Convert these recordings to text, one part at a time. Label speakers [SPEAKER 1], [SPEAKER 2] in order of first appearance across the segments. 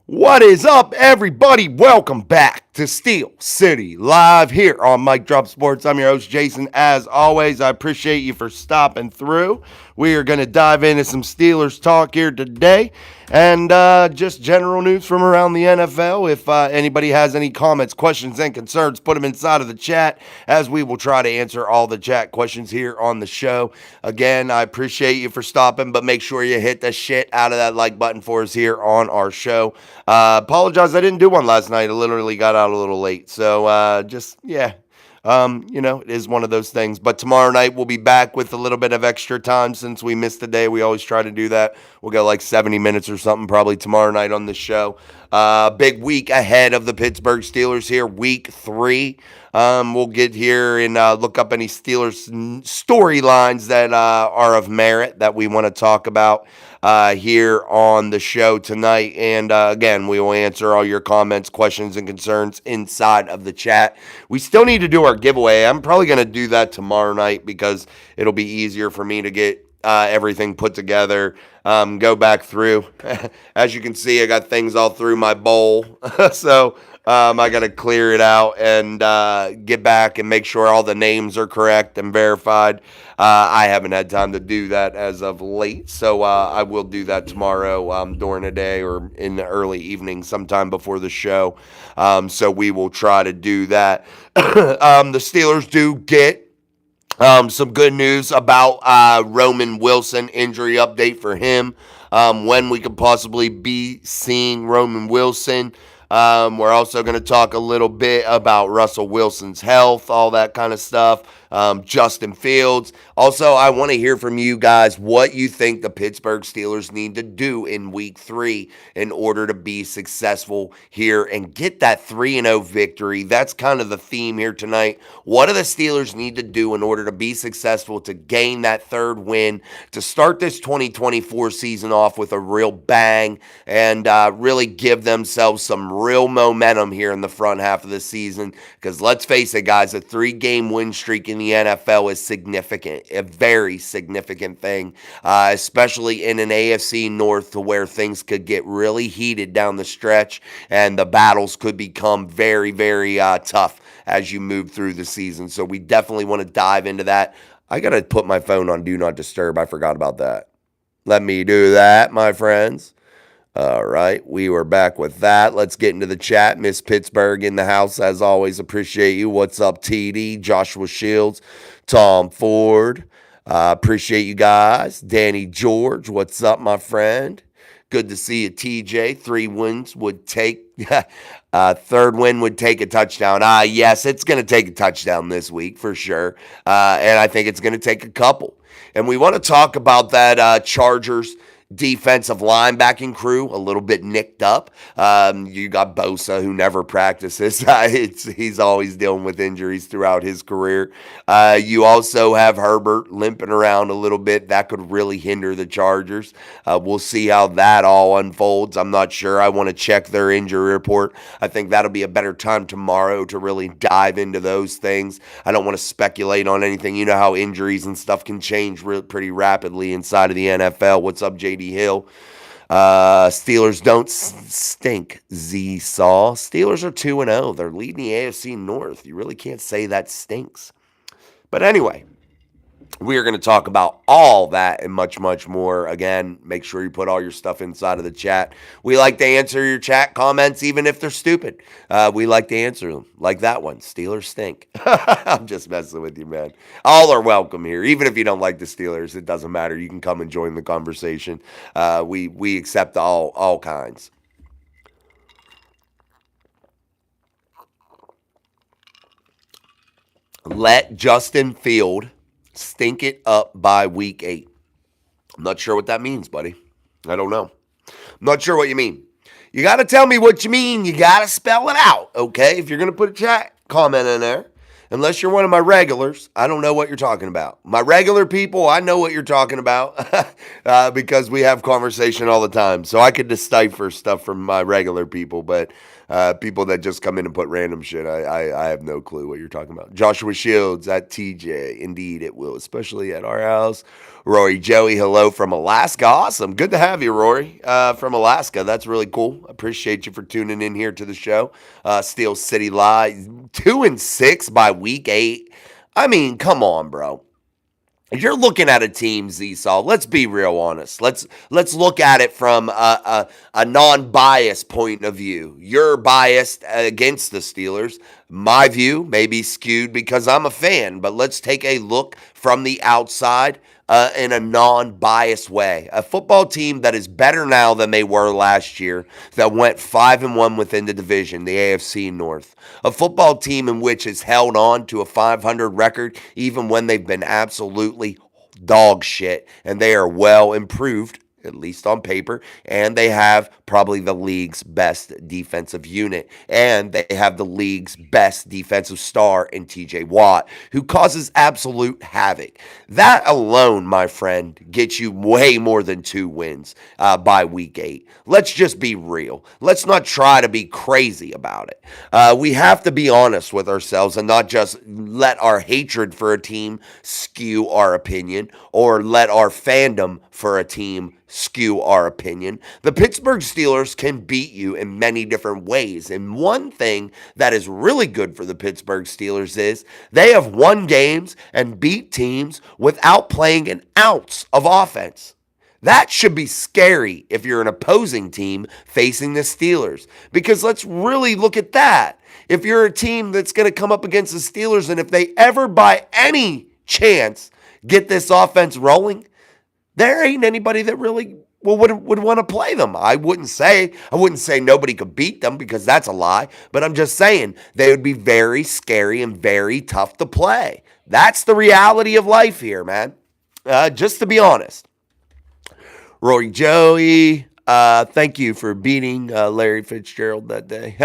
[SPEAKER 1] What is up, everybody? Welcome back to Steel City Live here on Mike Drop Sports. I'm your host, Jason. As always, I appreciate you for stopping through. We are going to dive into some Steelers talk here today and just general news from around the NFL. If anybody has any comments, questions, and concerns, put them inside of the chat as we will try to answer all the chat questions here on the show. Again, I appreciate you for stopping, but make sure you hit the shit out of that like button for us here on our show. Apologize, I didn't do one last night. I literally got out a little late. So it is one of those things. But tomorrow night we'll be back with a little bit of extra time since we missed a day. We always try to do that. We'll go like 70 minutes or something probably tomorrow night on the show. Big week ahead of the Pittsburgh Steelers here, week 3. We'll get here and look up any Steelers storylines that are of merit that we want to talk about here on the show tonight. And again, we will answer all your comments, questions, and concerns inside of the chat. We still need to do our giveaway. I'm probably going to do that tomorrow night because it'll be easier for me to get everything put together, go back through. As you can see, I got things all through my bowl. So I got to clear it out and get back and make sure all the names are correct and verified. I haven't had time to do that as of late, so I will do that tomorrow during the day or in the early evening sometime before the show. So we will try to do that. The Steelers do get some good news about Roman Wilson, injury update for him, when we could possibly be seeing Roman Wilson. We're also going to talk a little bit about Russell Wilson's health, all that kind of stuff. Justin Fields. Also, I want to hear from you guys what you think the Pittsburgh Steelers need to do in week 3 in order to be successful here and get that 3-0 victory. That's kind of the theme here tonight. What do the Steelers need to do in order to be successful, to gain that third win, to start this 2024 season off with a real bang and really give themselves some real momentum here in the front half of the season? Because let's face it, guys, a 3-game win streak in the NFL is significant, a very significant thing, especially in an AFC North to where things could get really heated down the stretch and the battles could become very, very tough as you move through the season. So we definitely want to dive into that. I got to put my phone on Do Not Disturb. I forgot about that. Let me do that, my friends. All right, we were back with that. Let's get into the chat. Miss Pittsburgh in the house, as always. Appreciate you. What's up, TD? Joshua Shields, Tom Ford. Appreciate you guys. Danny George, what's up, my friend? Good to see you, TJ. 3 wins would take. Third win would take a touchdown. Yes, it's going to take a touchdown this week for sure. And I think it's going to take a couple. And we want to talk about that Chargers defensive linebacking crew, a little bit nicked up. You got Bosa, who never practices. He's always dealing with injuries throughout his career. You also have Herbert limping around a little bit. That could really hinder the Chargers. We'll see how that all unfolds. I'm not sure. I want to check their injury report. I think that'll be a better time tomorrow to really dive into those things. I don't want to speculate on anything. You know how injuries and stuff can change pretty rapidly inside of the NFL. What's up, JD Hill? Steelers don't stink, Z Saw. Steelers are 2-0. They're leading the AFC North. You really can't say that stinks. But anyway, we are going to talk about all that and much, much more. Again, make sure you put all your stuff inside of the chat. We like to answer your chat comments, even if they're stupid. We like to answer them, like that one. Steelers stink. I'm just messing with you, man. All are welcome here. Even if you don't like the Steelers, it doesn't matter. You can come and join the conversation. We accept all kinds. Let Justin Fields stink it up by week 8. I'm not sure what that means, buddy. I don't know. I'm not sure what you mean. You got to tell me what you mean. You got to spell it out, okay? If you're going to put a chat comment in there, unless you're one of my regulars, I don't know what you're talking about. My regular people, I know what you're talking about because we have conversation all the time. So I could decipher stuff from my regular people, but people that just come in and put random shit, I have no clue what you're talking about. Joshua Shields at TJ. Indeed, it will, especially at our house. Rory Joey, hello from Alaska. Awesome. Good to have you, Rory, from Alaska. That's really cool. Appreciate you for tuning in here to the show. Steel City Live, 2-6 by week 8. I mean, come on, bro. If you're looking at a team, Esau, let's be real honest. Let's look at it from a non-biased point of view. You're biased against the Steelers. My view may be skewed because I'm a fan, but let's take a look from the outside in a non-biased way. A football team that is better now than they were last year, that went 5-1 within the division, the AFC North. A football team in which has held on to a 500 record even when they've been absolutely dog shit, and they are well improved, at least on paper, and they have probably the league's best defensive unit, and they have the league's best defensive star in TJ Watt, who causes absolute havoc. That alone, my friend, gets you way more than 2 wins by week 8. Let's just be real. Let's not try to be crazy about it. We have to be honest with ourselves and not just let our hatred for a team skew our opinion or let our fandom for a team skew our opinion. The Pittsburgh Steelers can beat you in many different ways. And one thing that is really good for the Pittsburgh Steelers is they have won games and beat teams without playing an ounce of offense. That should be scary if you're an opposing team facing the Steelers. Because let's really look at that. If you're a team that's going to come up against the Steelers and if they ever by any chance get this offense rolling, there ain't anybody that really would want to play them. I wouldn't say nobody could beat them because that's a lie, but I'm just saying they would be very scary and very tough to play. That's the reality of life here, man. Just to be honest. Rory Joey, thank you for beating Larry Fitzgerald that day.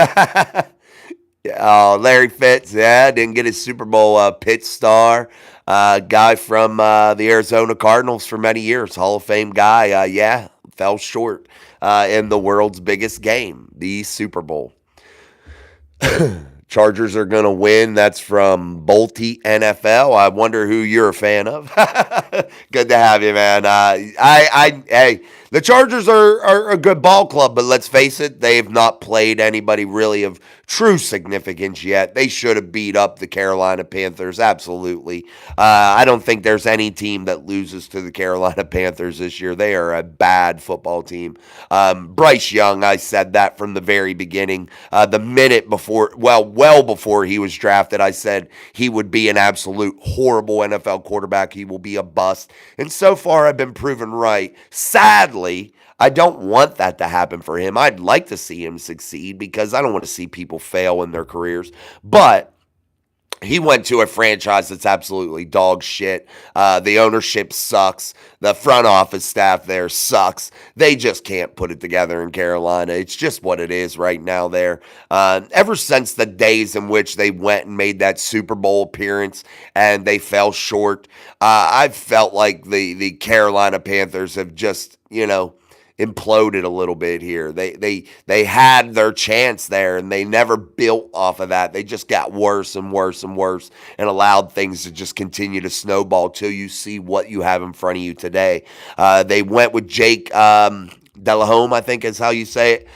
[SPEAKER 1] Larry Fitz, didn't get his Super Bowl pit star. Guy from the Arizona Cardinals for many years, Hall of Fame guy. Fell short in the world's biggest game, the Super Bowl. Chargers are going to win. That's from Bolty NFL. I wonder who you're a fan of. Good to have you, man. Hey, the Chargers are a good ball club, but let's face it, they have not played anybody really of true significance yet. They should have beat up the Carolina Panthers, absolutely. I don't think there's any team that loses to the Carolina Panthers this year. They are a bad football team. Bryce Young, I said that from the very beginning. The minute before, well before he was drafted, I said he would be an absolute horrible NFL quarterback. He will be a bust. And so far, I've been proven right. Sadly, I don't want that to happen for him. I'd like to see him succeed because I don't want to see people fail in their careers. But he went to a franchise that's absolutely dog shit. The ownership sucks. The front office staff there sucks. They just can't put it together in Carolina. It's just what it is right now there. Ever since the days in which they went and made that Super Bowl appearance and they fell short, I've felt like the Carolina Panthers have just, imploded a little bit here. They had their chance there and they never built off of that. They just got worse and worse and worse and allowed things to just continue to snowball till you see what you have in front of you today. They went with Jake Delhomme, I think is how you say it.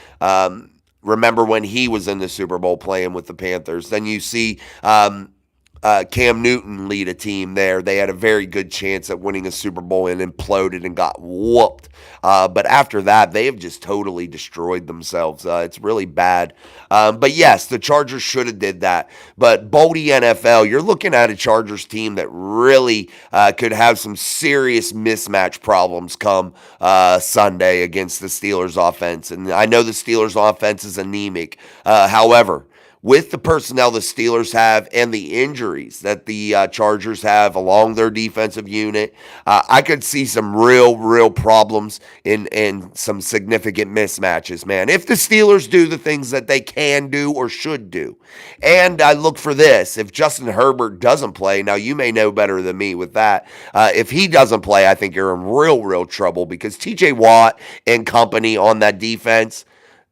[SPEAKER 1] Remember when he was in the Super Bowl playing with the Panthers. Then you see Cam Newton lead a team there. They had a very good chance at winning a Super Bowl and imploded and got whooped. But after that, they have just totally destroyed themselves. It's really bad. But yes, the Chargers should have did that. But Boldy NFL, you're looking at a Chargers team that really could have some serious mismatch problems come Sunday against the Steelers offense. And I know the Steelers offense is anemic. However, with the personnel the Steelers have and the injuries that the Chargers have along their defensive unit, I could see some real problems in some significant mismatches, man. If the Steelers do the things that they can do or should do. And I look for this. If Justin Herbert doesn't play, now you may know better than me with that. If he doesn't play, I think you're in real trouble because TJ Watt and company on that defense,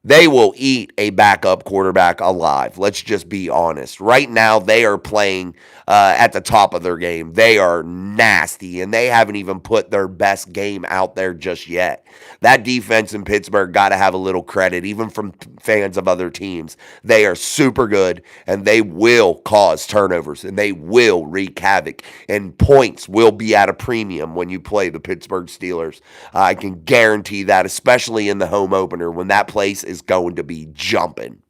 [SPEAKER 1] they will eat a backup quarterback alive. Let's just be honest. Right now, they are playing at the top of their game. They are nasty, and they haven't even put their best game out there just yet. That defense in Pittsburgh got to have a little credit, even from fans of other teams. They are super good, and they will cause turnovers, and they will wreak havoc, and points will be at a premium when you play the Pittsburgh Steelers. I can guarantee that, especially in the home opener when that place is going to be jumping.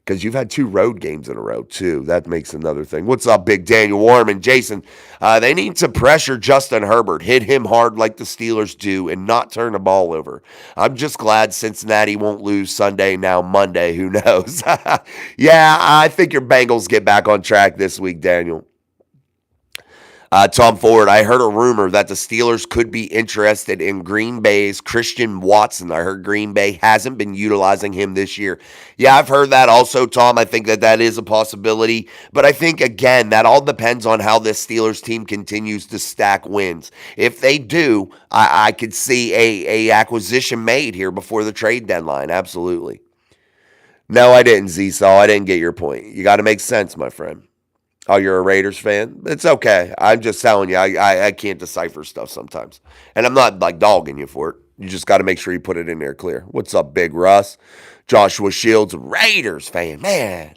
[SPEAKER 1] Because you've had 2 road games in a row, too. That makes another thing. What's up, Big Daniel Warman? Jason, they need to pressure Justin Herbert, hit him hard like the Steelers do, and not turn the ball over. I'm just glad Cincinnati won't lose Sunday, now Monday. Who knows? Yeah, I think your Bengals get back on track this week, Daniel. Tom Ford, I heard a rumor that the Steelers could be interested in Green Bay's Christian Watson. I heard Green Bay hasn't been utilizing him this year. Yeah, I've heard that also, Tom. I think that is a possibility. But I think, again, that all depends on how this Steelers team continues to stack wins. If they do, I could see a acquisition made here before the trade deadline. Absolutely. No, I didn't, Z-Saw. I didn't get your point. You got to make sense, my friend. Oh, you're a Raiders fan? It's okay. I'm just telling you, I can't decipher stuff sometimes. And I'm not like dogging you for it. You just got to make sure you put it in there clear. What's up, Big Russ? Joshua Shields, Raiders fan. Man,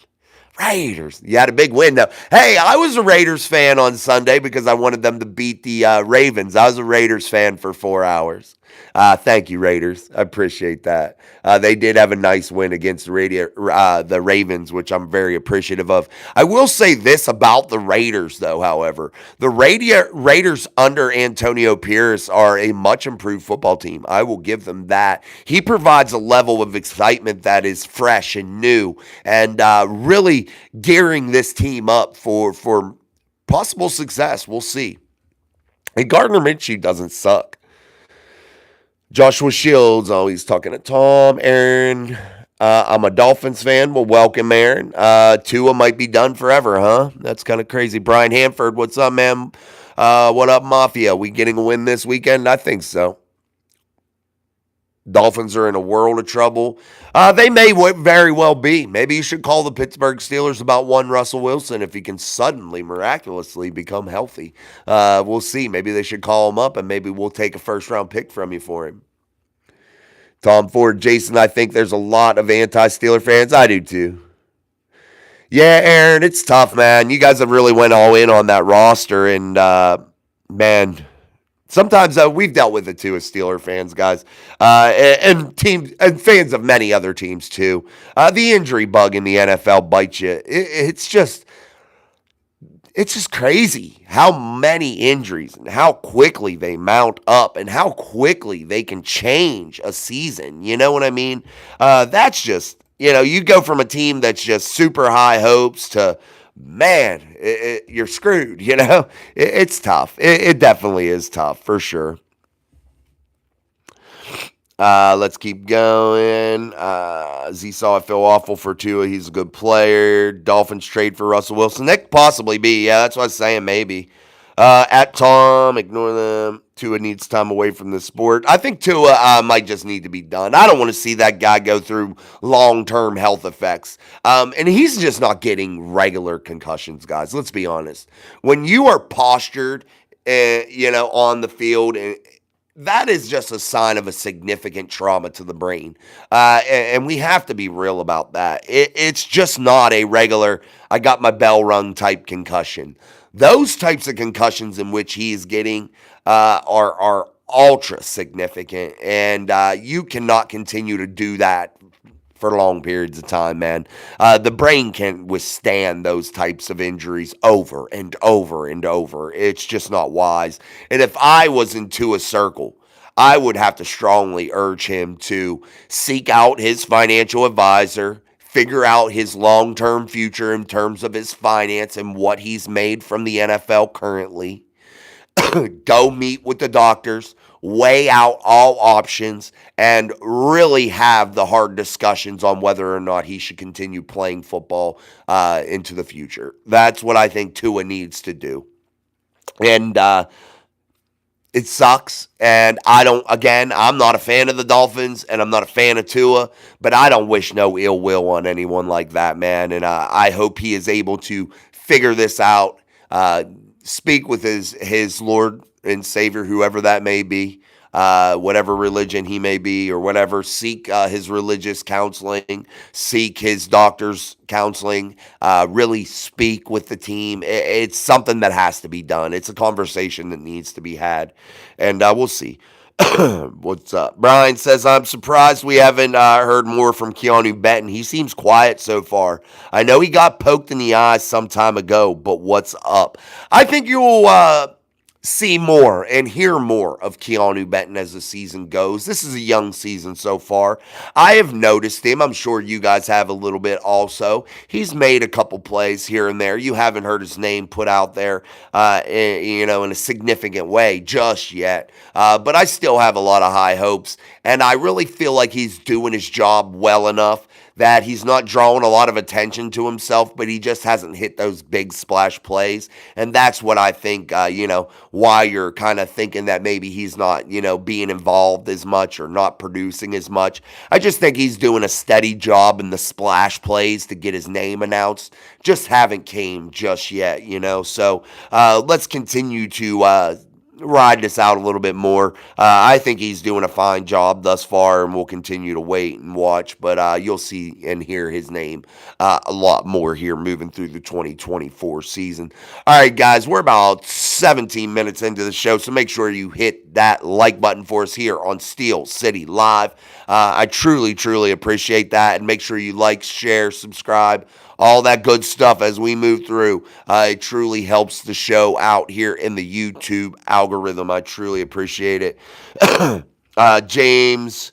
[SPEAKER 1] Raiders. You had a big win, though. Hey, I was a Raiders fan on Sunday because I wanted them to beat the Ravens. I was a Raiders fan for 4 hours. Thank you, Raiders. I appreciate that. They did have a nice win against the Ravens, which I'm very appreciative of. I will say this about the Raiders, though, however. The Raiders under Antonio Pierce are a much improved football team. I will give them that. He provides a level of excitement that is fresh and new and really gearing this team up for possible success. We'll see. And Gardner Minshew doesn't suck. Joshua Shields, always talking to Tom. Aaron, I'm a Dolphins fan. Well, welcome, Aaron. Tua might be done forever, huh? That's kind of crazy. Brian Hanford, what's up, man? What up, Mafia? We getting a win this weekend? I think so. Dolphins are in a world of trouble. They may very well be. Maybe you should call the Pittsburgh Steelers about one Russell Wilson if he can suddenly, miraculously become healthy. We'll see. Maybe they should call him up, and maybe we'll take a first-round pick from you for him. Tom Ford, Jason, I think there's a lot of anti-Steeler fans. I do, too. Yeah, Aaron, it's tough, man. You guys have really went all in on that roster, and, man, sometimes we've dealt with it too as Steeler fans, guys, and teams and fans of many other teams too. The injury bug in the NFL bites you. It's just crazy how many injuries and how quickly they mount up and how quickly they can change a season. You know what I mean? That's just, you go from a team that's just super high hopes to, man, you're screwed, It's tough. It definitely is tough, for sure. Let's keep going. Z-Saw, I feel awful for Tua. He's a good player. Dolphins trade for Russell Wilson. That could possibly be. Yeah, that's what I was saying, maybe. At Tom, ignore them. Tua needs time away from the sport. I think Tua might just need to be done. I don't want to see that guy go through long-term health effects. And he's just not getting regular concussions, guys. Let's be honest. When you are postured, on the field, that is just a sign of a significant trauma to the brain. And we have to be real about that. It's just not a regular, I got my bell rung type concussion. Those types of concussions in which he is getting are ultra significant, and you cannot continue to do that for long periods of time, man. The brain can't withstand those types of injuries over and over and over. It's just not wise. And if I was into a circle, I would have to strongly urge him to seek out his financial advisor, figure out his long-term future in terms of his finance and what he's made from the NFL currently. Go meet with the doctors, weigh out all options, and really have the hard discussions on whether or not he should continue playing football into the future. That's what I think Tua needs to do. And it sucks, and I'm not a fan of the Dolphins, and I'm not a fan of Tua, but I don't wish no ill will on anyone like that, man, and I hope he is able to figure this out. Speak with his Lord and Savior, whoever that may be, whatever religion he may be or whatever. Seek his religious counseling, seek his doctor's counseling, really speak with the team. It's something that has to be done. It's a conversation that needs to be had, and we'll see. What's up? Brian says, I'm surprised we haven't heard more from Keanu Benton. He seems quiet so far. I know he got poked in the eye some time ago, but what's up? I think you'll see more and hear more of Keanu Benton as the season goes. This is a young season so far. I have noticed him. I'm sure you guys have a little bit also. He's made a couple plays here and there. You haven't heard his name put out there, in a significant way just yet. But I still have a lot of high hopes, and I really feel like he's doing his job well enough that he's not drawing a lot of attention to himself, but he just hasn't hit those big splash plays. And that's what I think, why you're kind of thinking that maybe he's not, being involved as much or not producing as much. I just think he's doing a steady job in the splash plays to get his name announced. Just haven't came just yet, So let's continue to ride this out a little bit more. I think he's doing a fine job thus far, and we'll continue to wait and watch. But you'll see and hear his name a lot more here moving through the 2024 season. All right, guys, we're about 17 minutes into the show, so make sure you hit that like button for us here on Steel City Live. I truly, truly appreciate that, and make sure you like, share, subscribe, all that good stuff as we move through. It truly helps the show out here in the YouTube algorithm. I truly appreciate it. James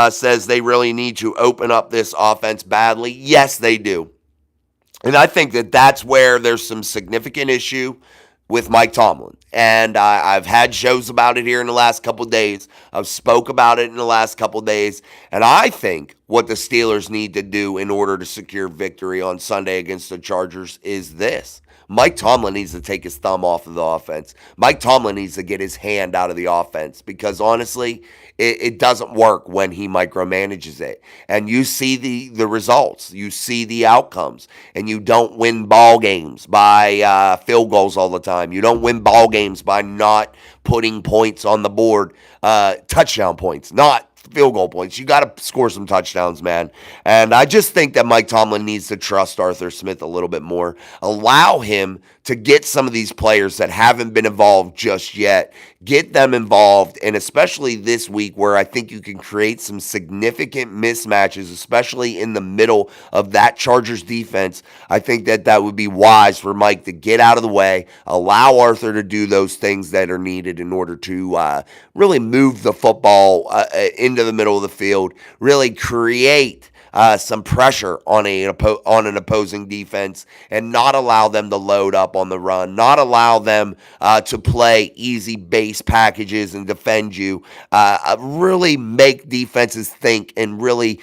[SPEAKER 1] says they really need to open up this offense badly. Yes, they do. And I think that that's where there's some significant issue with Mike Tomlin. And I've had shows about it here in the last couple of days. I've spoke about it in the last couple of days. And I think what the Steelers need to do in order to secure victory on Sunday against the Chargers is this. Mike Tomlin needs to take his thumb off of the offense. Mike Tomlin needs to get his hand out of the offense because honestly, it doesn't work when he micromanages it. And you see the results. You see the outcomes. And you don't win ball games by field goals all the time. You don't win ball games by not putting points on the board, touchdown points, not field goal points. You got to score some touchdowns, man. And I just think that Mike Tomlin needs to trust Arthur Smith a little bit more. Allow him to get some of these players that haven't been involved just yet, get them involved, and especially this week where I think you can create some significant mismatches, especially in the middle of that Chargers defense. I think that would be wise for Mike to get out of the way, allow Arthur to do those things that are needed in order to really move the football into the middle of the field, really create some pressure on an opposing defense and not allow them to load up on the run, not allow them to play easy base packages and defend you, really make defenses think and really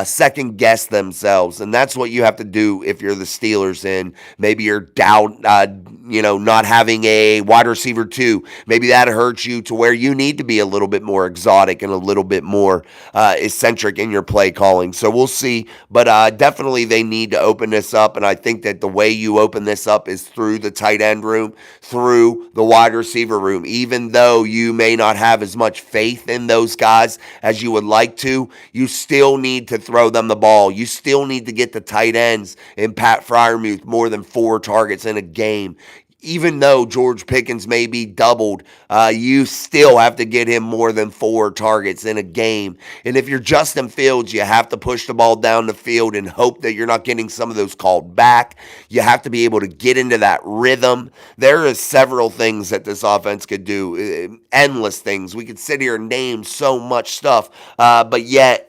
[SPEAKER 1] second guess themselves. And that's what you have to do if you're the Steelers and maybe you're down, not having a wide receiver too. Maybe that hurts you to where you need to be a little bit more exotic and a little bit more eccentric in your play calling. So we'll see, but definitely they need to open this up, and I think that the way you open this up is through the tight end room, through the wide receiver room. Even though you may not have as much faith in those guys as you would like to, you still need to throw them the ball. You still need to get the tight ends in Pat Freiermuth more than 4 targets in a game. Even though George Pickens may be doubled, you still have to get him more than 4 targets in a game. And if you're Justin Fields, you have to push the ball down the field and hope that you're not getting some of those called back. You have to be able to get into that rhythm. There is several things that this offense could do, endless things. We could sit here and name so much stuff, but yet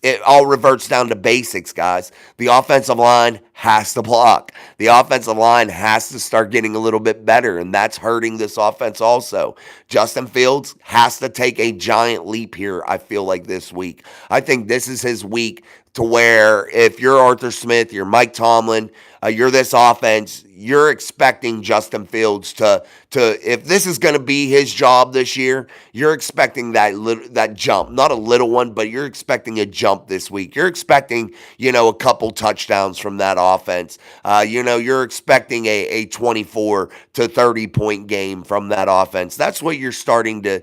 [SPEAKER 1] it all reverts down to basics, guys. The offensive line has to block. The offensive line has to start getting a little bit better, and that's hurting this offense also. Justin Fields has to take a giant leap here, I feel like, this week. I think this is his week to where if you're Arthur Smith, you're Mike Tomlin, you're this offense, you're expecting Justin Fields to if this is going to be his job this year, you're expecting that jump, not a little one, but you're expecting a jump this week. You're expecting, a couple touchdowns from that offense. You're expecting a 24 to 30 point game from that offense. That's what you're starting to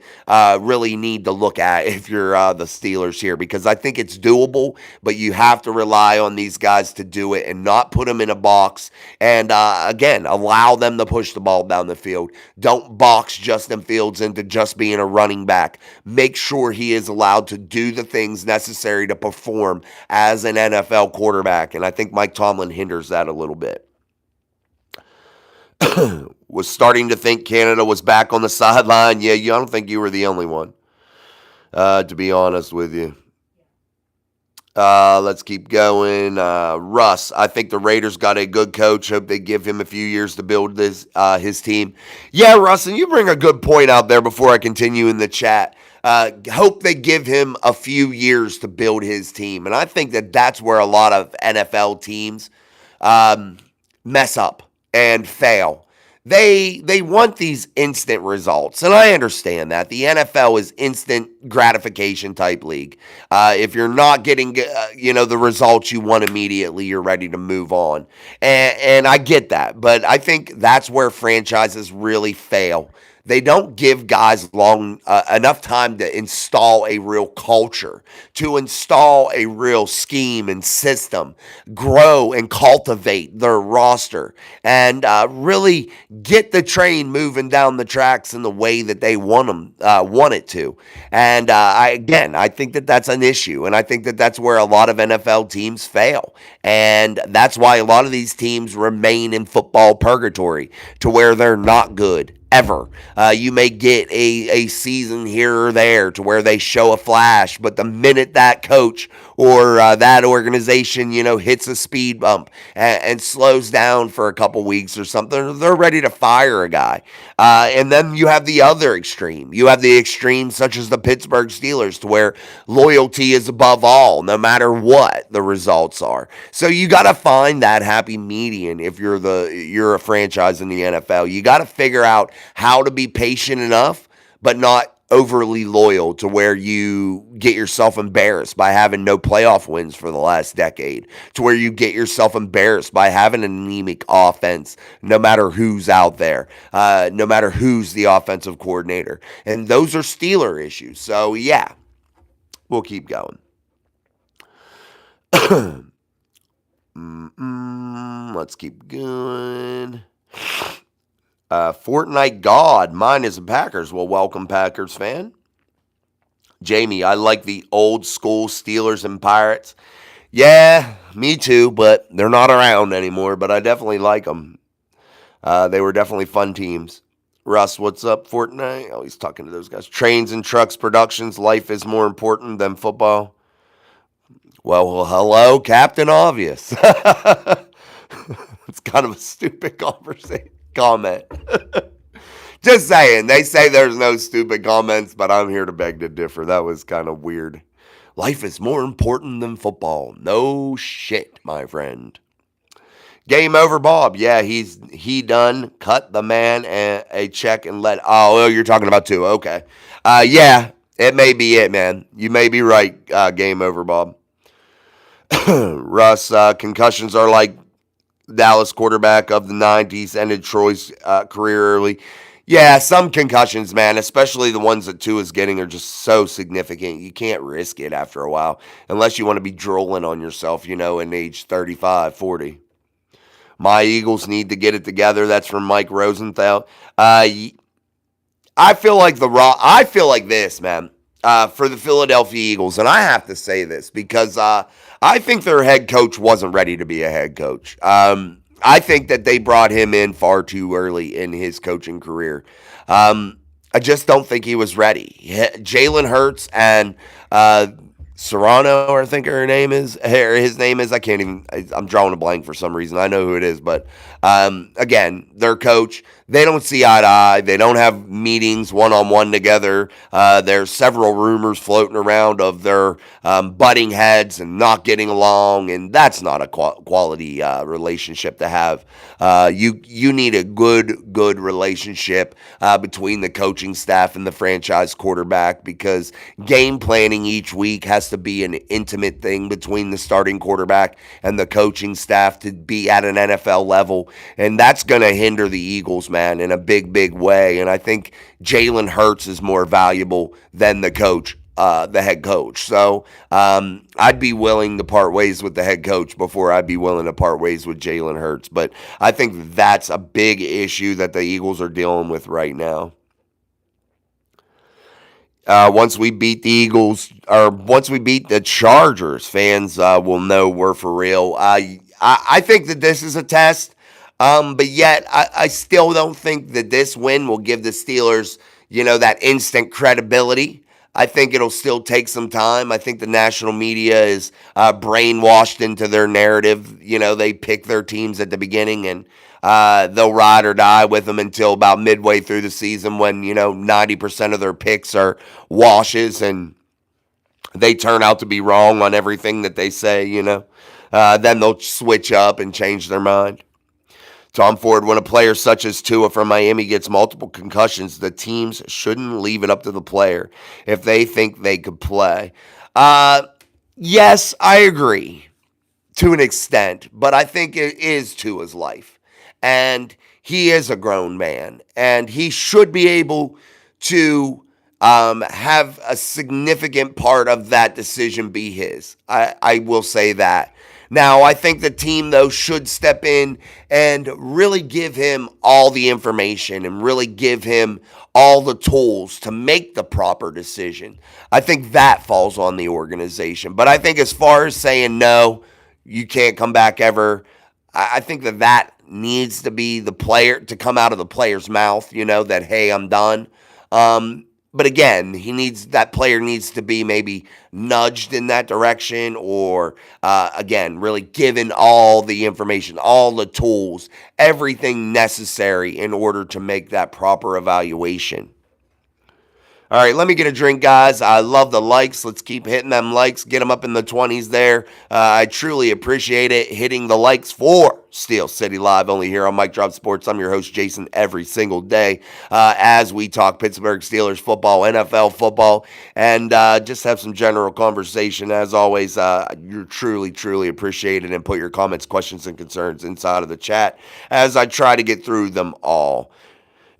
[SPEAKER 1] really need to look at if you're the Steelers here, because I think it's doable, but you have to rely on these guys to do it and not put them in a box. And again, allow them to push the ball down the field. Don't box Justin Fields into just being a running back. Make sure he is allowed to do the things necessary to perform as an NFL quarterback. And I think Mike Tomlin hinders that a little bit. Was starting to think Canada was back on the sideline. Yeah, I don't think you were the only one, to be honest with you. Let's keep going. Russ, I think the Raiders got a good coach. Hope they give him a few years to build his team. Yeah, Russ, and you bring a good point out there before I continue in the chat. Hope they give him a few years to build his team. And I think that's where a lot of NFL teams mess up and fail. They want these instant results, and I understand that. The NFL is instant gratification type league. If you're not getting the results you want immediately, you're ready to move on, and I get that. But I think that's where franchises really fail. They don't give guys long enough time to install a real culture, to install a real scheme and system, grow and cultivate their roster, and really get the train moving down the tracks in the way that they want it to. And I think that's an issue, and I think that's where a lot of NFL teams fail, and that's why a lot of these teams remain in football purgatory, to where they're not good ever. You may get a season here or there to where they show a flash, but the minute that coach or that organization, hits a speed bump and slows down for a couple weeks or something, they're ready to fire a guy. And then you have the other extreme. You have the extreme such as the Pittsburgh Steelers, to where loyalty is above all, no matter what the results are. So you got to find that happy median if you're a franchise in the NFL. You got to figure out how to be patient enough, but not overly loyal, to where you get yourself embarrassed by having no playoff wins for the last decade, to where you get yourself embarrassed by having an anemic offense, no matter who's out there, no matter who's the offensive coordinator. And those are Steeler issues. So, yeah, we'll keep going. Let's keep going. Fortnite God, mine is the Packers. Well, welcome, Packers fan. Jamie, I like the old school Steelers and Pirates. Yeah, me too, but they're not around anymore, but I definitely like them. They were definitely fun teams. Russ, what's up, Fortnite? Oh, he's talking to those guys. Trains and Trucks Productions, life is more important than football. Well, hello, Captain Obvious. It's kind of a stupid comment. Just saying. They say there's no stupid comments, but I'm here to beg to differ. That was kind of weird. Life is more important than football. No shit, my friend. Game over, Bob. Yeah, he done. Cut the man a check and let. Oh, you're talking about two. Okay. Yeah, it may be it, man. You may be right. Game over, Bob. Russ, concussions are like Dallas quarterback of the 90s, ended Troy's career early. Yeah, some concussions, man, especially the ones that Tua is getting, are just so significant. You can't risk it after a while, unless you want to be drooling on yourself, in age 35, 40. My Eagles need to get it together. That's from Mike Rosenthal. I feel like this, man, for the Philadelphia Eagles, and I have to say this because I think their head coach wasn't ready to be a head coach. I think that they brought him in far too early in his coaching career. I just don't think he was ready. Jalen Hurts and Serrano, I think her name is, or his name is. I can't even. I'm drawing a blank for some reason. I know who it is, but again, their coach. They don't see eye to eye. They don't have meetings one on one together. There's several rumors floating around of their butting heads and not getting along, and that's not a quality relationship to have. You need a good relationship between the coaching staff and the franchise quarterback, because game planning each week has to be an intimate thing between the starting quarterback and the coaching staff to be at an NFL level. And that's going to hinder the Eagles, man, in a big way. And I think Jalen Hurts is more valuable than the head coach. So I'd be willing to part ways with the head coach before I'd be willing to part ways with Jalen Hurts. But I think that's a big issue that the Eagles are dealing with right now. Once we beat the Eagles, or once we beat the Chargers, fans will know we're for real. I think that this is a test, but yet I still don't think that this win will give the Steelers, that instant credibility. I think it'll still take some time. I think the national media is brainwashed into their narrative. They pick their teams at the beginning, and they'll ride or die with them until about midway through the season, when 90% of their picks are washes and they turn out to be wrong on everything that they say. Then they'll switch up and change their mind. Tom Ford, when a player such as Tua from Miami gets multiple concussions, the teams shouldn't leave it up to the player if they think they could play. Yes, I agree to an extent, but I think it is Tua's life. And he is a grown man, and he should be able to have a significant part of that decision be his. I will say that. Now, I think the team, though, should step in and really give him all the information and really give him all the tools to make the proper decision. I think that falls on the organization. But I think as far as saying no, you can't come back ever, I think that needs to be the player, to come out of the player's mouth, that, hey, I'm done. But again, that player needs to be maybe nudged in that direction, or again, really given all the information, all the tools, everything necessary in order to make that proper evaluation. All right, let me get a drink, guys. I love the likes. Let's keep hitting them likes. Get them up in the 20s there. I truly appreciate it. Hitting the likes for Steel City Live, only here on Mic Drop Sports. I'm your host, Jason, every single day as we talk Pittsburgh Steelers football, NFL football, and just have some general conversation. As always, you're truly appreciated, and put your comments, questions, and concerns inside of the chat as I try to get through them all.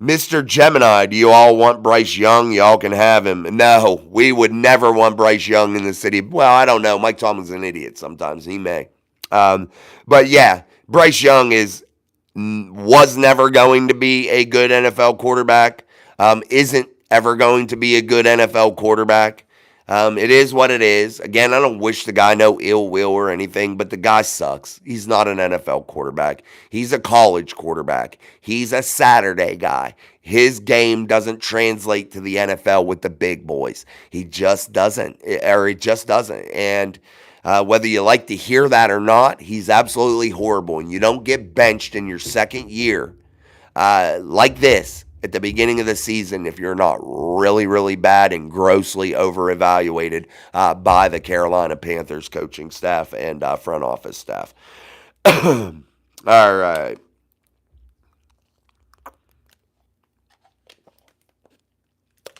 [SPEAKER 1] Mr. Gemini, do you all want Bryce Young? Y'all can have him. No, we would never want Bryce Young in the city. Well, I don't know. Mike Tomlin's an idiot sometimes. He may. But yeah, Bryce Young was never going to be a good NFL quarterback. Isn't ever going to be a good NFL quarterback. It is what it is. Again, I don't wish the guy no ill will or anything, but the guy sucks. He's not an NFL quarterback. He's a college quarterback. He's a Saturday guy. His game doesn't translate to the NFL with the big boys. He just doesn't, or it just doesn't. And whether you like to hear that or not, he's absolutely horrible. And you don't get benched in your second year like this at the beginning of the season if you're not really bad and grossly over-evaluated by the Carolina Panthers coaching staff and front office staff. All right.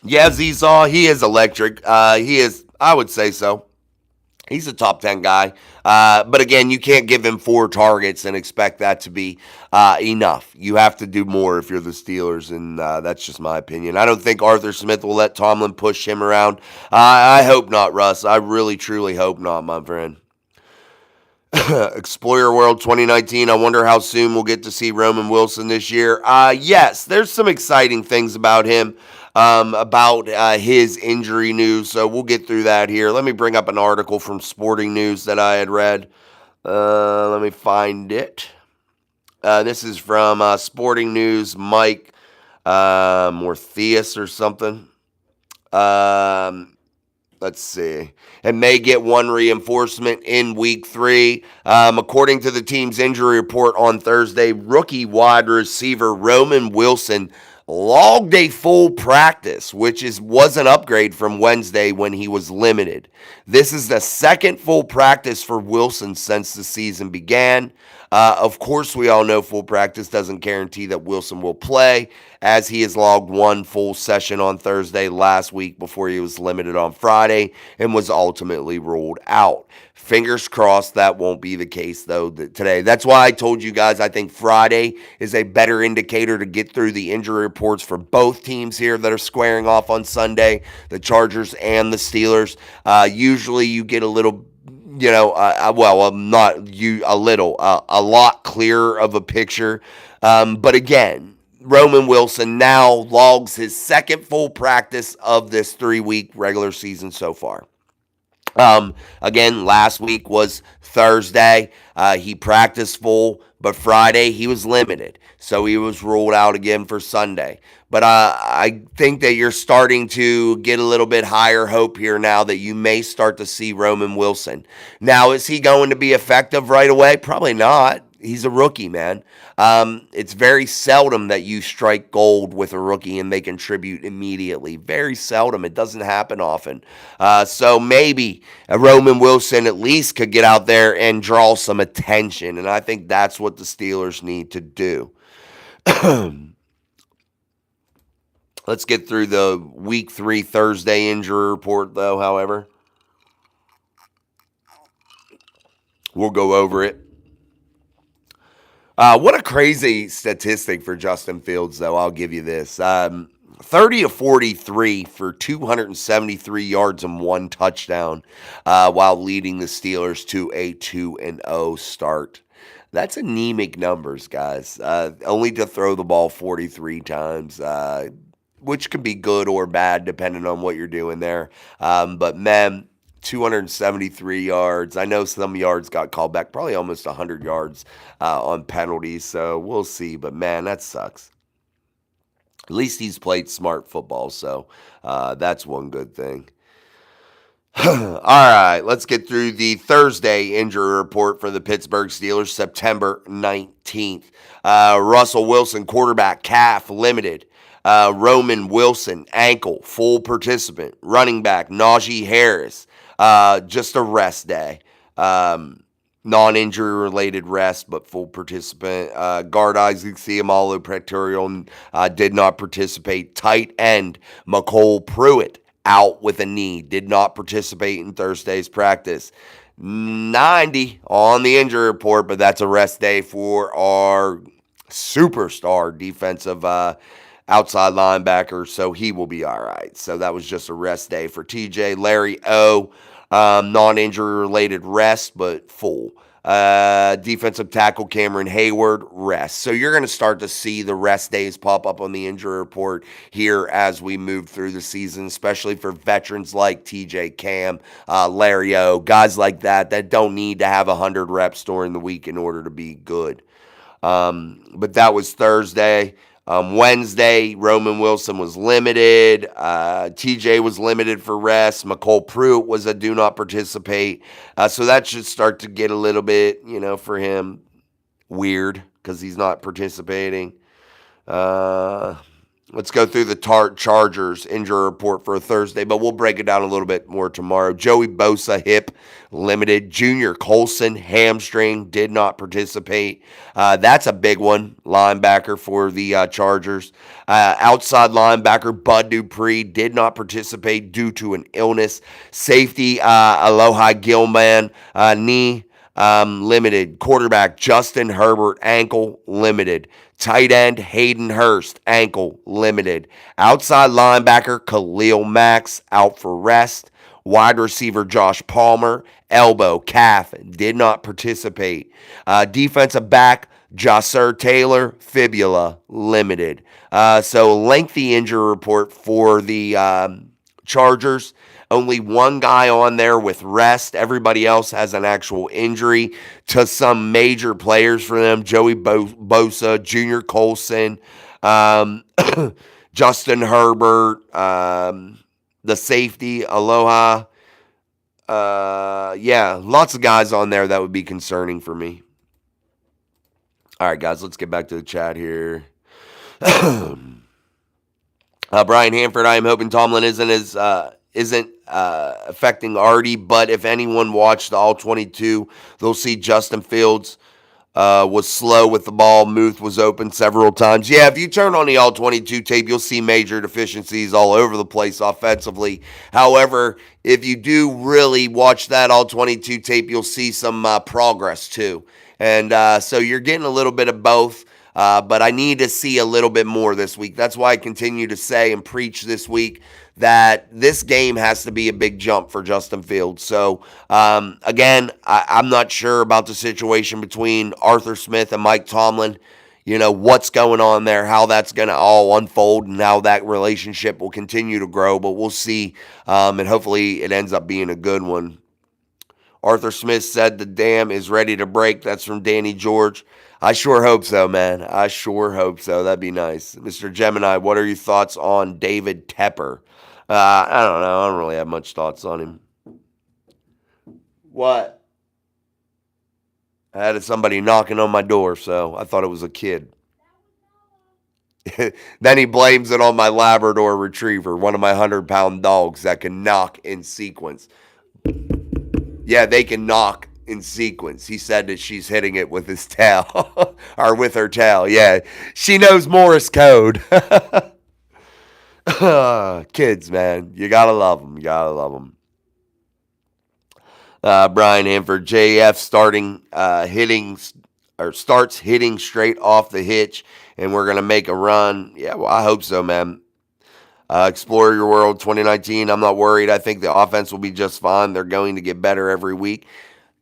[SPEAKER 1] Yeah, Zsaw, he is electric. He is, I would say so. He's a top 10 guy. But again, you can't give him 4 targets and expect that to be enough. You have to do more if you're the Steelers, and that's just my opinion. I don't think Arthur Smith will let Tomlin push him around. I hope not, Russ. I really, truly hope not, my friend. Explorer World 2019. I wonder how soon we'll get to see Roman Wilson this year. Yes, there's some exciting things about him. About his injury news. So we'll get through that here. Let me bring up an article from Sporting News that I had read. Let me find it. This is from Sporting News, Mike Morpheus or something. Let's see. And may get one reinforcement in week 3. According to the team's injury report on Thursday, rookie wide receiver Roman Wilson logged a full practice, which was an upgrade from Wednesday when he was limited. This is the second full practice for Wilson since the season began. Of course, we all know full practice doesn't guarantee that Wilson will play, as he has logged one full session on Thursday last week before he was limited on Friday and was ultimately ruled out. Fingers crossed that won't be the case, though, today. That's why I told you guys I think Friday is a better indicator to get through the injury reports for both teams here that are squaring off on Sunday, the Chargers and the Steelers. Usually you get a little not you a little, a lot clearer of a picture. But again, Roman Wilson now logs his second full practice of this 3-week regular season so far. Again, last week was Thursday. He practiced full, but Friday he was limited. So he was ruled out again for Sunday. But I think that you're starting to get a little bit higher hope here now that you may start to see Roman Wilson. Now, is he going to be effective right away? Probably not. He's a rookie, man. It's very seldom that you strike gold with a rookie and they contribute immediately. Very seldom. It doesn't happen often. So maybe a Roman Wilson at least could get out there and draw some attention. And I think that's what the Steelers need to do. Let's get through the week 3 Thursday injury report, though, however. We'll go over it. What a crazy statistic for Justin Fields, though. I'll give you this. 30 of 43 for 273 yards and 1 touchdown while leading the Steelers to a 2-0 start. That's anemic numbers, guys. Only to throw the ball 43 times, which can be good or bad depending on what you're doing there. But, man, 273 yards. I know some yards got called back, probably almost 100 yards on penalties, so we'll see. But, man, that sucks. At least he's played smart football, so that's one good thing. All right, let's get through the Thursday injury report for the Pittsburgh Steelers, September 19th. Russell Wilson, quarterback, calf, limited. Roman Wilson, ankle, full participant. Running back, Najee Harris, just a rest day. Non-injury related rest, but full participant. Guard Isaac Seumalo Praetorian did not participate. Tight end, McCole Pruitt, out with a knee, did not participate in Thursday's practice. 90 on the injury report, but that's a rest day for our superstar defensive outside linebacker, so he will be all right. So that was just a rest day for TJ. Larry O, non-injury related rest, but full. Defensive tackle Cameron Hayward, rest. So you're going to start to see the rest days pop up on the injury report here as we move through the season, especially for veterans like TJ Cam, Larry O, guys like that don't need to have 100 reps during the week in order to be good. But that was Thursday. Wednesday, Roman Wilson was limited. TJ was limited for rest. McCole Pruitt was a do not participate. So that should start to get a little bit, for him, weird because he's not participating. Let's go through the Chargers injury report for Thursday, but we'll break it down a little bit more tomorrow. Joey Bosa, hip, limited. Junior Colson, hamstring, did not participate. That's a big one, linebacker for the Chargers. Outside linebacker Bud Dupree did not participate due to an illness. Safety Aloha Gilman, knee, limited. Quarterback Justin Herbert, ankle, limited. Tight end Hayden Hurst, ankle, limited. Outside linebacker Khalil Max, out for rest. Wide receiver Josh Palmer, elbow, calf, did not participate. Defensive back Jasser Taylor, fibula, limited. So lengthy injury report for the Chargers. Only one guy on there with rest. Everybody else has an actual injury to some major players for them. Joey Bosa, Junior Colson, Justin Herbert, the safety, Aloha. Yeah, lots of guys on there that would be concerning for me. All right, guys, let's get back to the chat here. Brian Hanford, I am hoping Tomlin isn't affecting Artie, but if anyone watched the All 22, they'll see Justin Fields was slow with the ball. Muth was open several times. Yeah, if you turn on the All 22 tape, you'll see major deficiencies all over the place offensively. However, if you do really watch that All 22 tape, you'll see some progress too. And so you're getting a little bit of both. But I need to see a little bit more this week. That's why I continue to say and preach this week that this game has to be a big jump for Justin Fields. So, again, I'm not sure about the situation between Arthur Smith and Mike Tomlin. You know, what's going on there, how that's going to all unfold, and how that relationship will continue to grow. But we'll see, and hopefully it ends up being a good one. Arthur Smith said the dam is ready to break. That's from Danny George. I sure hope so, man. I sure hope so. That'd be nice. Mr. Gemini, what are your thoughts on David Tepper? I don't know. I don't really have much thoughts on him. What? I had somebody knocking on my door, so I thought it was a kid. Then he blames it on my Labrador Retriever, one of my 100-pound dogs that can knock in sequence. Yeah, they can knock in sequence. He said that she's hitting it with his tail or with her tail. Yeah, she knows Morse code. Kids, man, you gotta love them. You gotta love them. Brian Hanford, JF starts hitting straight off the hitch, and we're gonna make a run. Yeah, well, I hope so, man. Explore Your World 2019. I'm not worried. I think the offense will be just fine. They're going to get better every week.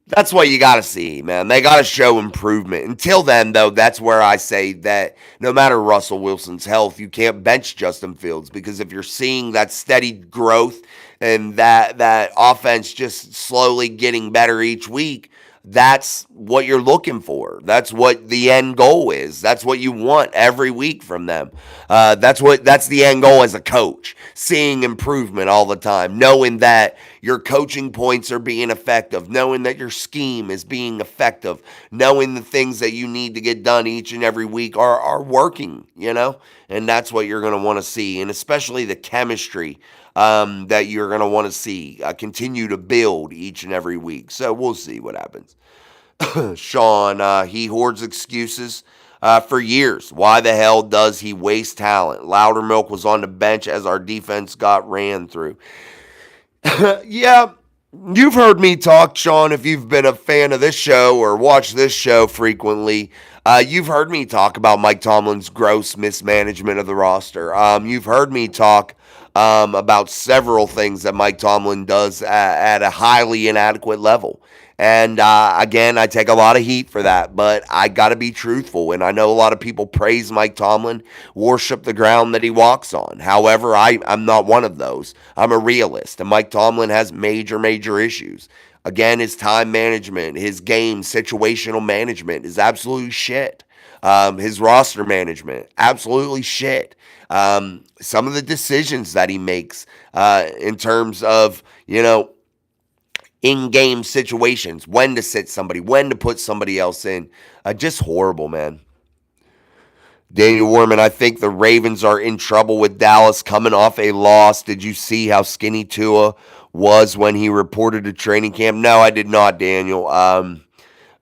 [SPEAKER 1] That's what you got to see, man. They got to show improvement. Until then, though, that's where I say that no matter Russell Wilson's health, you can't bench Justin Fields, because if you're seeing that steady growth and that offense just slowly getting better each week, that's what you're looking for. That's what the end goal is. That's what you want every week from them. That's the end goal as a coach. Seeing improvement all the time, knowing that your coaching points are being effective, knowing that your scheme is being effective, knowing the things that you need to get done each and every week are working, and that's what you're going to want to see, and especially the chemistry that you're going to want to see continue to build each and every week. So we'll see what happens. Sean, he hoards excuses for years. Why the hell does he waste talent? Loudermilk was on the bench as our defense got ran through. Yeah, you've heard me talk, Sean, if you've been a fan of this show or watched this show frequently. You've heard me talk about Mike Tomlin's gross mismanagement of the roster. You've heard me talk about several things that Mike Tomlin does at a highly inadequate level. And again, I take a lot of heat for that, but I got to be truthful. And I know a lot of people praise Mike Tomlin, worship the ground that he walks on. However, I'm not one of those. I'm a realist, and Mike Tomlin has major, major issues. Again, his time management, his game situational management is absolutely shit. His roster management, absolutely shit. Some of the decisions that he makes in terms of, in-game situations, when to sit somebody, when to put somebody else in. Just horrible, man. Daniel Warman, I think the Ravens are in trouble with Dallas coming off a loss. Did you see how skinny Tua was when he reported to training camp? No, I did not, Daniel.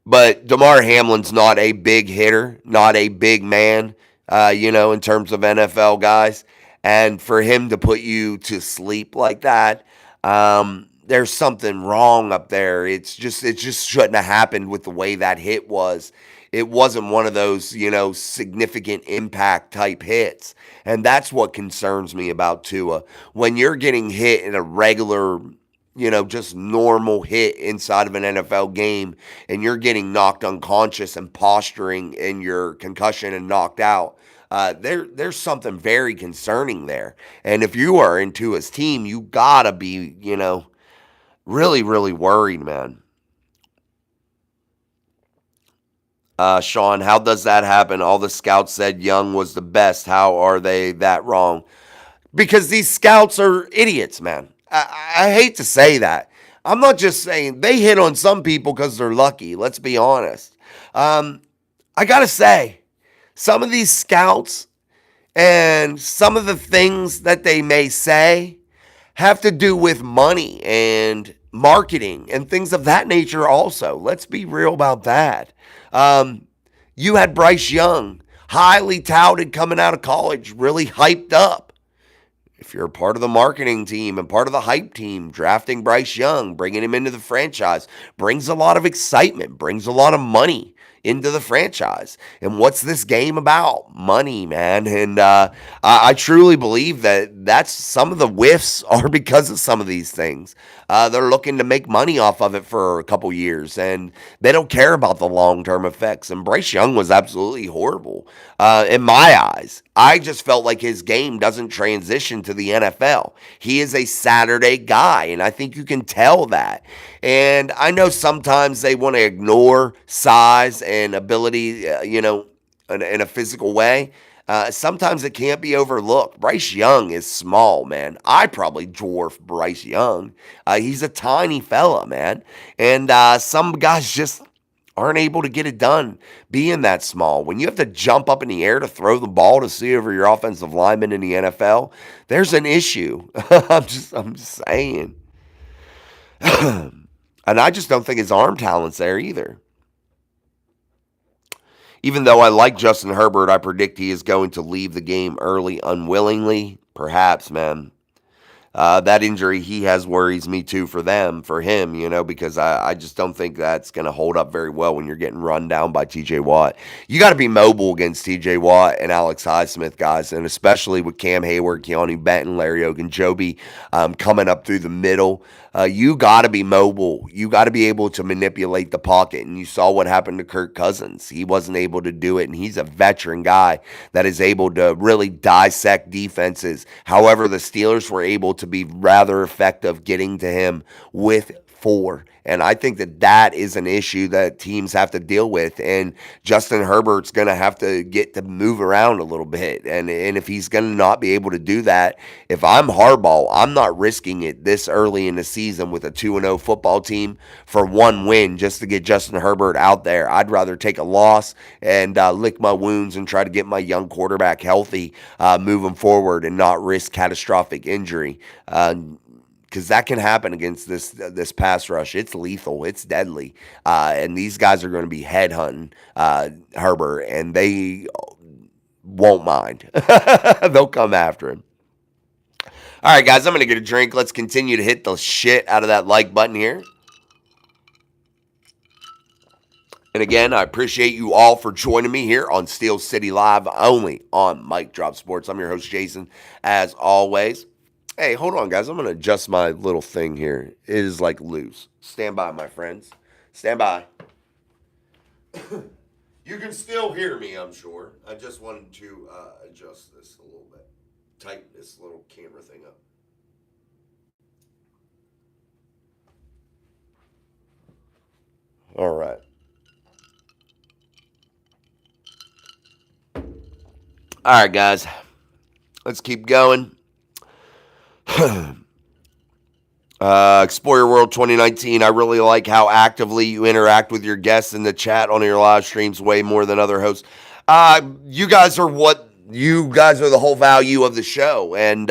[SPEAKER 1] But Damar Hamlin's not a big hitter, not a big man, in terms of NFL guys. And for him to put you to sleep like that, there's something wrong up there. It just shouldn't have happened with the way that hit was. It wasn't one of those, significant impact type hits. And that's what concerns me about Tua. When you're getting hit in a regular, just normal hit inside of an NFL game, and you're getting knocked unconscious and posturing in your concussion and knocked out, there's something very concerning there. And if you are in Tua's team, you gotta be, really, really worried, man. Sean, how does that happen? All the scouts said Young was the best. How are they that wrong? because these scouts are idiots, man. I hate to say that. I'm not just saying they hit on some people because they're lucky. Let's be honest. I got to say, some of these scouts and some of the things that they may say have to do with money and marketing and things of that nature also. Let's be real about that. You had Bryce Young, highly touted coming out of college, really hyped up. If you're a part of the marketing team and part of the hype team, drafting Bryce Young, bringing him into the franchise brings a lot of excitement, brings a lot of money into the franchise. And what's this game about? Money, man. And I truly believe that that's some of the whiffs are because of some of these things. They're looking to make money off of it for a couple years, and they don't care about the long-term effects. And Bryce Young was absolutely horrible in my eyes. I just felt like his game doesn't transition to the NFL. He is a Saturday guy, and I think you can tell that. And I know sometimes they want to ignore size and ability, in a physical way. Sometimes it can't be overlooked. Bryce Young is small, man. I probably dwarf Bryce Young. He's a tiny fella, man. And some guys just aren't able to get it done being that small. When you have to jump up in the air to throw the ball to see over your offensive lineman in the NFL, there's an issue. I'm just saying. And I just don't think his arm talent's there either. Even though I like Justin Herbert, I predict he is going to leave the game early unwillingly. Perhaps, man. That injury he has worries me too for him, because I just don't think that's going to hold up very well when you're getting run down by TJ Watt. You got to be mobile against TJ Watt and Alex Highsmith, guys, and especially with Cam Hayward, Keanu Benton, Larry Ogunjobi coming up through the middle. You got to be mobile. You got to be able to manipulate the pocket. And you saw what happened to Kirk Cousins. He wasn't able to do it, and he's a veteran guy that is able to really dissect defenses. However, the Steelers were able to be rather effective getting to him with 4. And I think that is an issue that teams have to deal with. And Justin Herbert's going to have to get to move around a little bit. And if he's going to not be able to do that, if I'm Harbaugh, I'm not risking it this early in the season with a 2-0 football team for one win just to get Justin Herbert out there. I'd rather take a loss and lick my wounds and try to get my young quarterback healthy moving forward and not risk catastrophic injury. Because that can happen against this pass rush. It's lethal. It's deadly. And these guys are going to be headhunting Herbert, and they won't mind. They'll come after him. All right, guys, I'm going to get a drink. Let's continue to hit the shit out of that like button here. And again, I appreciate you all for joining me here on Steel City Live, only on Mic Drop Sports. I'm your host, Jason, as always. Hey, hold on, guys. I'm going to adjust my little thing here. It is like loose. Stand by, my friends. Stand by. You can still hear me, I'm sure. I just wanted to adjust this a little bit. Tighten this little camera thing up. All right. All right, guys. Let's keep going. Explore Your World 2019. I really like how actively you interact with your guests in the chat on your live streams way more than other hosts. You guys are the whole value of the show. And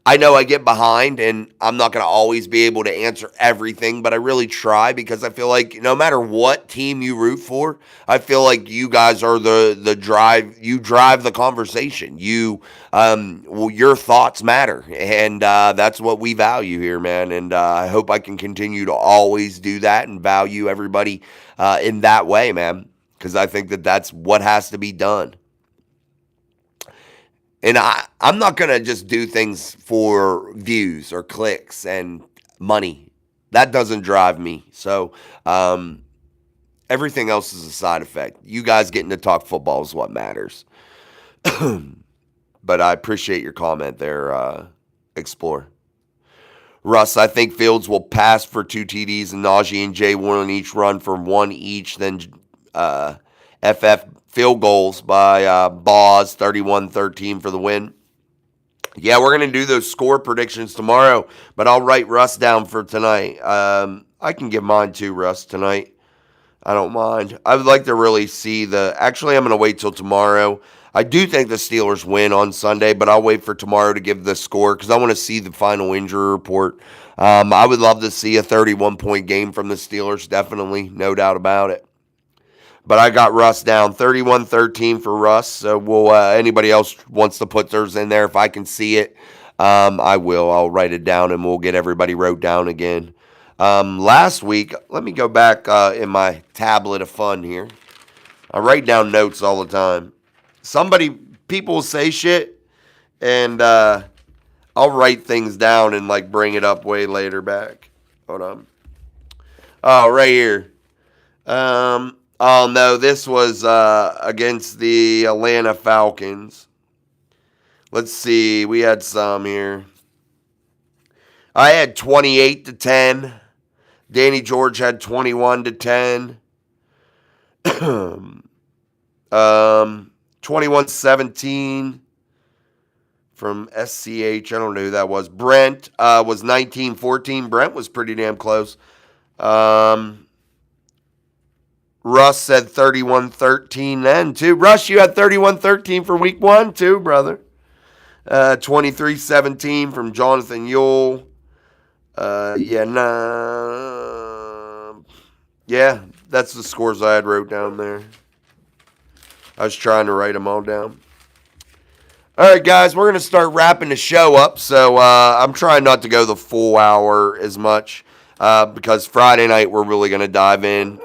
[SPEAKER 1] I know I get behind and I'm not going to always be able to answer everything, but I really try because I feel like no matter what team you root for, I feel like you guys are the drive. You drive the conversation. Your thoughts matter, and that's what we value here, man. And I hope I can continue to always do that and value everybody in that way, man, because I think that's what has to be done. And I'm not going to just do things for views or clicks and money. That doesn't drive me. So everything else is a side effect. You guys getting to talk football is what matters. But I appreciate your comment there, Explore. Russ, I think Fields will pass for 2 TDs and Najee and Jay Warren each run for 1 each. Then FF field goals by Boz, 31-13 for the win. Yeah, we're going to do those score predictions tomorrow, but I'll write Russ down for tonight. I can give mine too, Russ, tonight. I don't mind. I would like to really see the. Actually, I'm going to wait till tomorrow. I do think the Steelers win on Sunday, but I'll wait for tomorrow to give the score because I want to see the final injury report. I would love to see a 31-point game from the Steelers, definitely, no doubt about it. But I got Russ down 31-13 for Russ. So we'll anybody else wants to put theirs in there, if I can see it, I will. I'll write it down and we'll get everybody wrote down again. Last week, let me go back in my tablet of fun here. I write down notes all the time. People will say shit, and I'll write things down and like bring it up way later back. Hold on. Oh, right here. Oh no, this was against the Atlanta Falcons. Let's see. We had some here. I had 28-10. Danny George had 21-10. 21-17 from SCH. I don't know who that was. Brent was 19-14. Brent was pretty damn close. Russ said 31-13 then, too. Russ, you had 31-13 for week 1, too, brother. 23-17 from Jonathan Yule. Yeah, that's the scores I had wrote down there. I was trying to write them all down. All right, guys, we're going to start wrapping the show up. So I'm trying not to go the full hour as much because Friday night we're really going to dive in.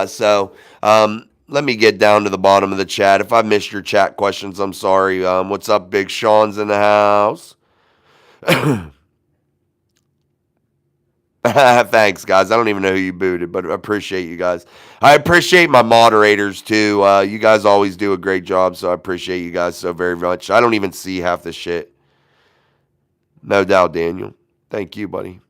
[SPEAKER 1] So let me get down to the bottom of the chat. If I missed your chat questions, I'm sorry. What's up, Big Sean's in the house? Thanks, guys. I don't even know who you booted, but I appreciate you guys. I appreciate my moderators, too. You guys always do a great job, so I appreciate you guys so very much. I don't even see half the shit. No doubt, Daniel. Thank you, buddy.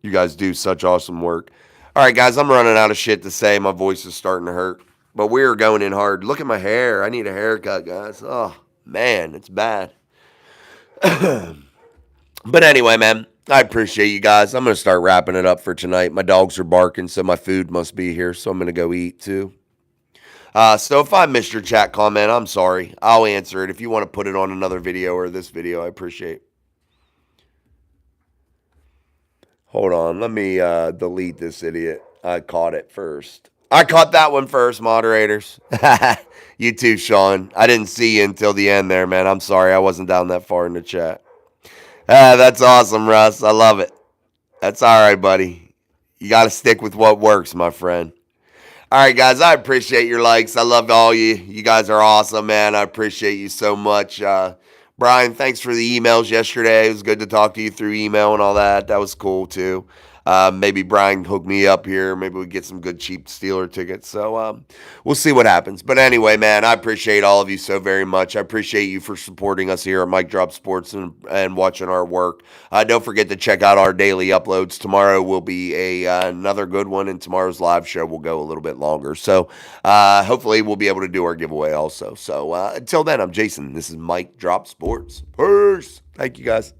[SPEAKER 1] You guys do such awesome work. All right, guys, I'm running out of shit to say. My voice is starting to hurt, but we're going in hard. Look at my hair. I need a haircut, guys. Oh, man, it's bad. But anyway, man, I appreciate you guys. I'm going to start wrapping it up for tonight. My dogs are barking, so my food must be here, so I'm going to go eat too. So if I missed your chat comment, I'm sorry. I'll answer it. If you want to put it on another video or this video, I appreciate it. Hold on. Let me delete this idiot. I caught it first. I caught that one first, moderators. You too, Sean. I didn't see you until the end there, man. I'm sorry. I wasn't down that far in the chat. That's awesome, Russ. I love it. That's all right, buddy. You got to stick with what works, my friend. All right, guys, I appreciate your likes. I love all you. You guys are awesome, man. I appreciate you so much. Brian, thanks for the emails yesterday. It was good to talk to you through email and all that. That was cool, too. Maybe Brian hooked me up here. Maybe we get some good cheap Steeler tickets. So we'll see what happens. But anyway, man, I appreciate all of you so very much. I appreciate you for supporting us here at Mike Drop Sports and watching our work. Don't forget to check out our daily uploads. Tomorrow will be another good one, and tomorrow's live show will go a little bit longer. So hopefully we'll be able to do our giveaway also. So until then, I'm Jason. This is Mike Drop Sports. Peace. Thank you, guys.